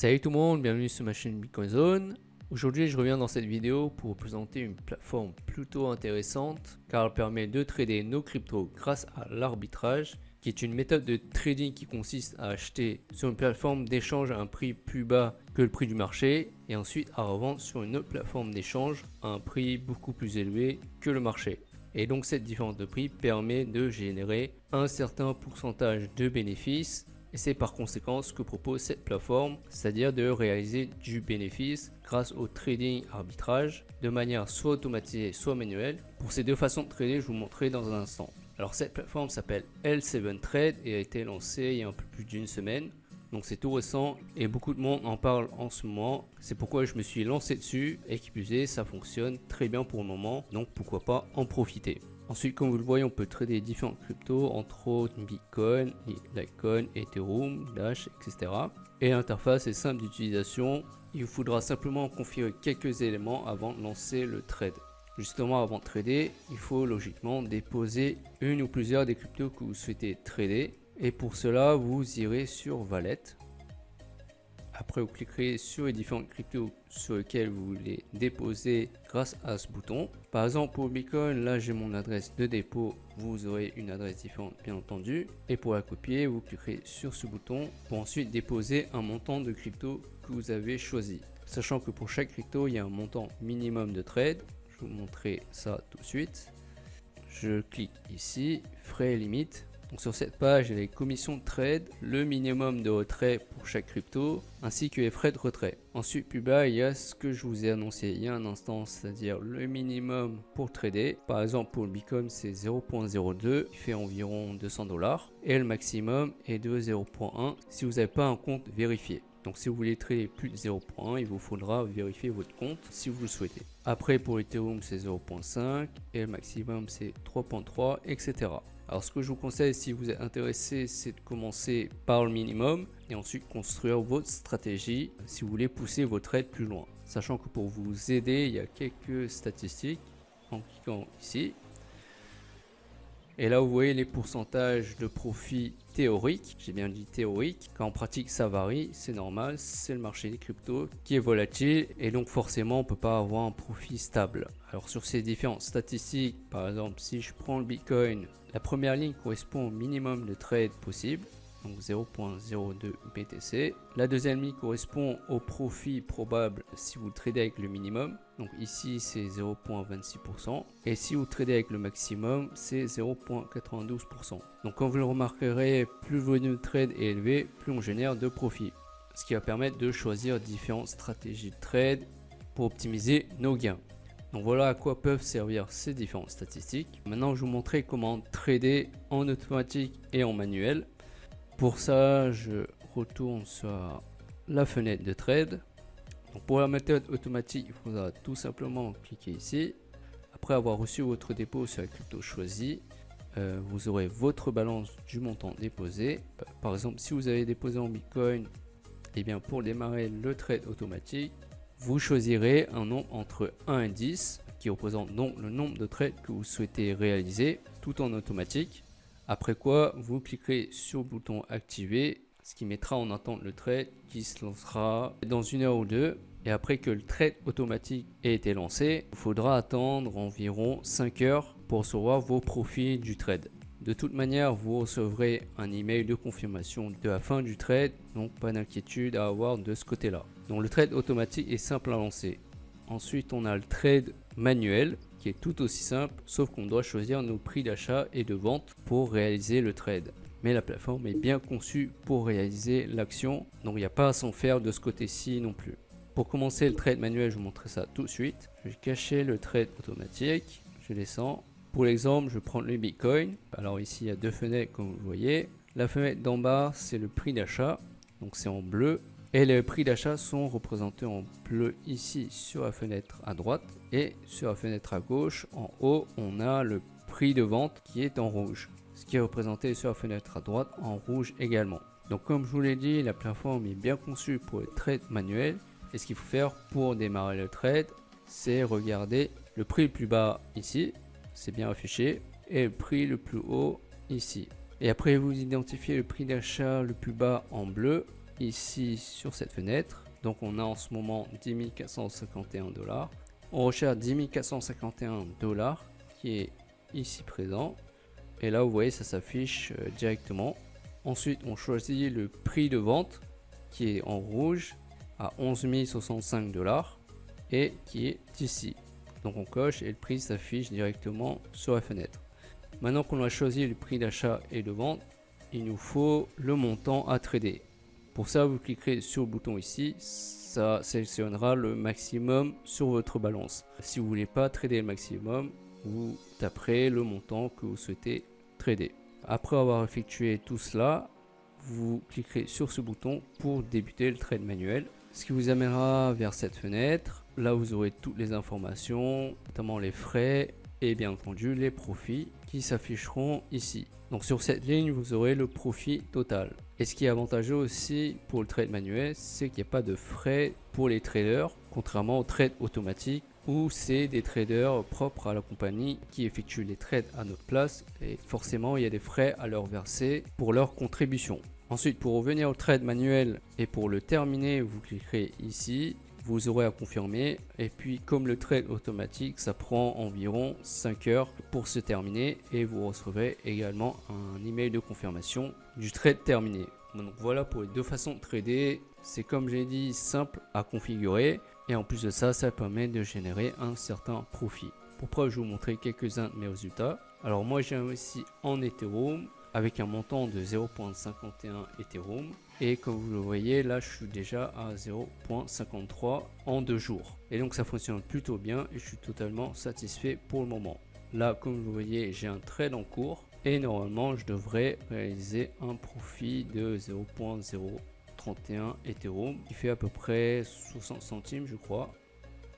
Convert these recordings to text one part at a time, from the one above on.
Salut tout le monde, bienvenue sur ma chaîne Bitcoin Zone. Aujourd'hui je reviens dans cette vidéo pour vous présenter une plateforme plutôt intéressante car elle permet de trader nos cryptos grâce à l'arbitrage, qui est une méthode de trading qui consiste à acheter sur une plateforme d'échange à un prix plus bas que le prix du marché et ensuite à revendre sur une autre plateforme d'échange à un prix beaucoup plus élevé que le marché. Et donc cette différence de prix permet de générer un certain pourcentage de bénéfices. Et c'est par conséquent ce que propose cette plateforme, c'est-à-dire de réaliser du bénéfice grâce au trading arbitrage de manière soit automatisée soit manuelle. Pour ces deux façons de trader, je vous montrerai dans un instant. Alors cette plateforme s'appelle L7 Trade et a été lancée il y a un peu plus d'une semaine. Donc c'est tout récent et beaucoup de monde en parle en ce moment. C'est pourquoi je me suis lancé dessus et qui plus est, ça fonctionne très bien pour le moment. Donc pourquoi pas en profiter. Ensuite, comme vous le voyez, on peut trader différentes cryptos, entre autres Bitcoin, Litecoin, Ethereum, Dash, etc. Et l'interface est simple d'utilisation. Il vous faudra simplement configurer quelques éléments avant de lancer le trade. Justement, avant de trader, il faut logiquement déposer une ou plusieurs des cryptos que vous souhaitez trader. Et pour cela, vous irez sur Wallet. Après, vous cliquerez sur les différentes cryptos sur lesquelles vous voulez déposer grâce à ce bouton. Par exemple, pour Bitcoin, là j'ai mon adresse de dépôt. Vous aurez une adresse différente, bien entendu. Et pour la copier, vous cliquerez sur ce bouton pour ensuite déposer un montant de crypto que vous avez choisi. Sachant que pour chaque crypto, il y a un montant minimum de trade. Je vais vous montrer ça tout de suite. Je clique ici, frais limite. Donc sur cette page, il y a les commissions de trade, le minimum de retrait pour chaque crypto, ainsi que les frais de retrait. Ensuite, plus bas, il y a ce que je vous ai annoncé il y a un instant, c'est-à-dire le minimum pour trader. Par exemple, pour le Bitcoin, c'est 0.02, qui fait environ 200 $. Et le maximum est de 0.1 si vous n'avez pas un compte vérifié. Donc si vous voulez trader plus de 0.1, il vous faudra vérifier votre compte si vous le souhaitez. Après, pour Ethereum, c'est 0.5 et le maximum, c'est 3.3, etc. Alors ce que je vous conseille si vous êtes intéressé, c'est de commencer par le minimum et ensuite construire votre stratégie si vous voulez pousser votre trade plus loin. Sachant que pour vous aider, il y a quelques statistiques en cliquant ici. Et là vous voyez les pourcentages de profit théoriques, j'ai bien dit théorique, car en pratique ça varie, c'est normal, c'est le marché des cryptos qui est volatile et donc forcément on peut pas avoir un profit stable. Alors sur ces différentes statistiques, par exemple si je prends le Bitcoin, la première ligne correspond au minimum de trade possible, donc 0.02 BTC. La deuxième ligne correspond au profit probable si vous tradez avec le minimum. Donc ici c'est 0.26%. Et si vous tradez avec le maximum, c'est 0.92%. Donc comme vous le remarquerez, plus le volume de trade est élevé, plus on génère de profit. Ce qui va permettre de choisir différentes stratégies de trade pour optimiser nos gains. Donc voilà à quoi peuvent servir ces différentes statistiques. Maintenant je vais vous montrer comment trader en automatique et en manuel. Pour ça, je retourne sur la fenêtre de trade. Donc pour la méthode automatique, il faudra tout simplement cliquer ici. Après avoir reçu votre dépôt sur la crypto choisie, vous aurez votre balance du montant déposé. Par exemple, si vous avez déposé en Bitcoin, et bien pour démarrer le trade automatique, vous choisirez un nombre entre 1 et 10 qui représente donc le nombre de trades que vous souhaitez réaliser tout en automatique. Après quoi, vous cliquerez sur le bouton activer, ce qui mettra en attente le trade qui se lancera dans 1 heure ou 2. Et après que le trade automatique ait été lancé, il faudra attendre environ 5 heures pour recevoir vos profits du trade. De toute manière, vous recevrez un email de confirmation de la fin du trade, donc pas d'inquiétude à avoir de ce côté-là. Donc le trade automatique est simple à lancer. Ensuite, on a le trade manuel qui est tout aussi simple, sauf qu'on doit choisir nos prix d'achat et de vente pour réaliser le trade. Mais la plateforme est bien conçue pour réaliser l'action, donc il n'y a pas à s'en faire de ce côté-ci non plus. Pour commencer le trade manuel, je vais vous montrer ça tout de suite. Je vais cacher le trade automatique, je descends. Pour l'exemple, je prends le Bitcoin. Alors ici, il y a deux fenêtres comme vous voyez. La fenêtre d'en bas, c'est le prix d'achat, donc c'est en bleu. Et les prix d'achat sont représentés en bleu ici sur la fenêtre à droite et sur la fenêtre à gauche en haut on a le prix de vente qui est en rouge, ce qui est représenté sur la fenêtre à droite en rouge également. Donc comme je vous l'ai dit, la plateforme est bien conçue pour le trade manuel et ce qu'il faut faire pour démarrer le trade, c'est regarder le prix le plus bas ici, c'est bien affiché, et le prix le plus haut ici. Et après vous identifiez le prix d'achat le plus bas en bleu ici sur cette fenêtre. Donc on a en ce moment 10 451 $. On recherche 10 451 $ qui est ici présent. Et là vous voyez ça s'affiche directement. Ensuite on choisit le prix de vente qui est en rouge à 11 065 $ et qui est ici. Donc on coche et le prix s'affiche directement sur la fenêtre. Maintenant qu'on a choisi le prix d'achat et de vente, il nous faut le montant à trader. Pour ça vous cliquerez sur le bouton ici, ça sélectionnera le maximum sur votre balance. Si vous voulez pas trader le maximum, vous taperez le montant que vous souhaitez trader. Après avoir effectué tout cela, vous cliquerez sur ce bouton pour débuter le trade manuel, ce qui vous amènera vers cette fenêtre. Là vous aurez toutes les informations, notamment les frais et bien entendu les profits qui s'afficheront ici. Donc sur cette ligne vous aurez le profit total. Et ce qui est avantageux aussi pour le trade manuel, c'est qu'il n'y a pas de frais pour les traders, contrairement au trade automatique où c'est des traders propres à la compagnie qui effectuent les trades à notre place et forcément il y a des frais à leur verser pour leur contribution. Ensuite, pour revenir au trade manuel et pour le terminer, vous cliquerez ici, vous aurez à confirmer et puis comme le trade automatique, ça prend environ 5 heures pour se terminer et vous recevrez également un email de confirmation du trade terminé. Donc voilà pour les deux façons de trader, c'est comme j'ai dit simple à configurer et en plus de ça, ça permet de générer un certain profit. Pour preuve, je vais vous montrer quelques-uns de mes résultats. Alors moi j'ai investi en Ethereum avec un montant de 0.51 Ethereum et comme vous le voyez là je suis déjà à 0.53 en 2 jours et donc ça fonctionne plutôt bien et je suis totalement satisfait pour le moment. Là comme vous voyez j'ai un trade en cours et normalement je devrais réaliser un profit de 0.031 Ethereum qui fait à peu près 60 centimes je crois.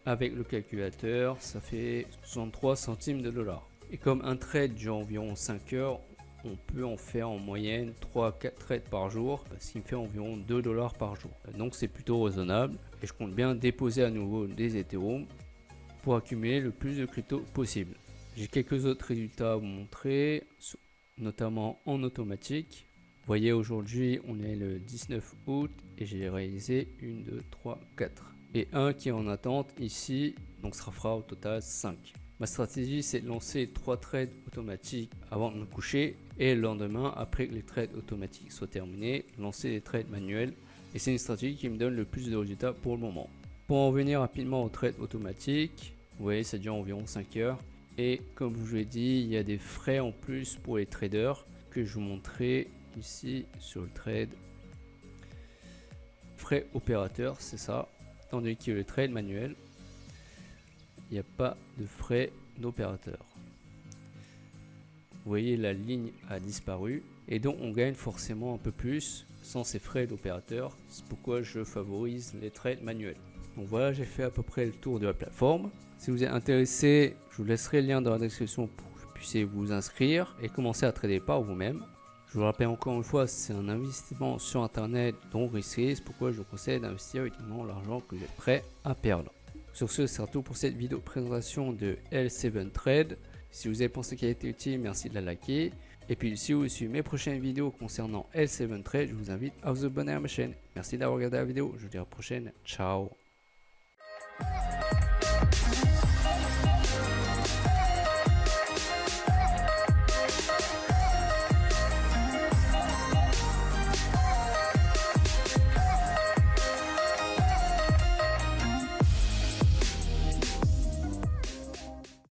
Avec le calculateur ça fait 63 centimes de dollars et comme un trade dure environ 5 heures, on peut en faire en moyenne 3 à 4 trades par jour, ce qui me fait environ 2 $ par jour. Donc c'est plutôt raisonnable et je compte bien déposer à nouveau des Ethereum pour accumuler le plus de crypto possible. J'ai quelques autres résultats à vous montrer, notamment en automatique. Vous voyez aujourd'hui on est le 19 août et j'ai réalisé 1, 2, 3, 4 et un qui est en attente ici, donc ça fera au total 5. Ma stratégie c'est de lancer 3 trades automatiques avant de me coucher et le lendemain après que les trades automatiques soient terminés, lancer des trades manuels et c'est une stratégie qui me donne le plus de résultats pour le moment. Pour en venir rapidement aux trades automatiques, vous voyez ça dure environ 5 heures et comme je vous l'ai dit il y a des frais en plus pour les traders que je vous montrerai ici sur le trade. Frais opérateurs c'est ça, tandis que le trade manuel il n'y a pas de frais d'opérateur. Vous voyez la ligne a disparu et donc on gagne forcément un peu plus sans ces frais d'opérateur. C'est pourquoi je favorise les trades manuels. Donc voilà, j'ai fait à peu près le tour de la plateforme. Si vous êtes intéressé, je vous laisserai le lien dans la description pour que vous puissiez vous inscrire et commencer à trader par vous-même. Je vous rappelle encore une fois, c'est un investissement sur internet donc risqué, c'est pourquoi je vous conseille d'investir uniquement l'argent que vous êtes prêt à perdre. Sur ce, c'est tout pour cette vidéo présentation de L7 Trade. Si vous avez pensé qu'elle a été utile, merci de la liker. Et puis si vous suivez mes prochaines vidéos concernant L7 Trade, je vous invite à vous abonner à ma chaîne. Merci d'avoir regardé la vidéo, je vous dis à la prochaine, ciao.